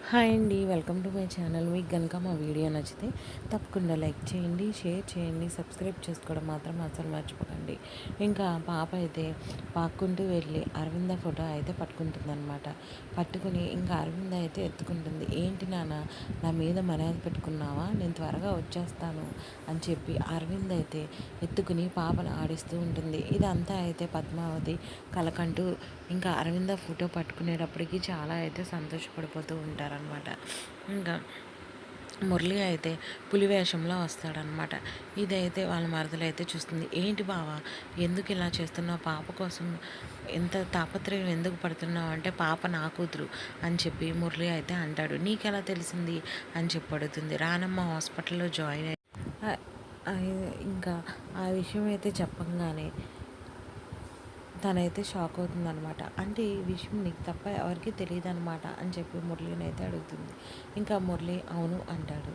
Hi అండి. Welcome to my channel. మీకు గనుక మా వీడియో నచ్చితే తప్పకుండా లైక్ చేయండి, షేర్ చేయండి, సబ్స్క్రైబ్ చేసుకోవడం మాత్రం అస్సలు మర్చిపోకండి. ఇంకా పాప అయితే పాక్కుంటూ వెళ్ళి అరవింద ఫోటో అయితే పట్టుకుంటుందనమాట. పట్టుకుని ఇంకా అరవింద అయితే ఎత్తుకుంటుంది. ఏంటి నాన్న, నా మీద మర్యాద పెట్టుకున్నావా, నేను త్వరగా వచ్చేస్తాను అని చెప్పి అరవింద్ అయితే ఎత్తుకుని పాపను ఆడిస్తూ ఉంటుంది. ఇదంతా అయితే పద్మావతి కలకంటూ ఇంకా అరవింద ఫోటో పట్టుకునేటప్పటికి చాలా అయితే సంతోషపడిపోతూ ఉంటారనమాట. ఇంకా మురళి అయితే పులి వేషంలో వస్తాడనమాట. ఇదైతే వాళ్ళ మరదలైతే చూస్తుంది. ఏంటి బావా, ఎందుకు ఇలా చేస్తున్నావు, పాప కోసం ఎంత తాపత్రయం ఎందుకు పడుతున్నావు అంటే, పాప నా కూతురు అని చెప్పి మురళి అయితే అంటాడు. నీకెలా తెలిసింది అని చెప్పి అడుగుతుంది. రానమ్మ హాస్పిటల్లో జాయిన్ ఇంకా ఆ విషయం అయితే చెప్పంగానే తనైతే షాక్ అవుతుందనమాట. అంటే ఈ విషయం నీకు తప్ప ఎవరికీ తెలియదనమాట అని చెప్పి మురళిని అయితే అడుగుతుంది. ఇంకా మురళి అవును అంటాడు.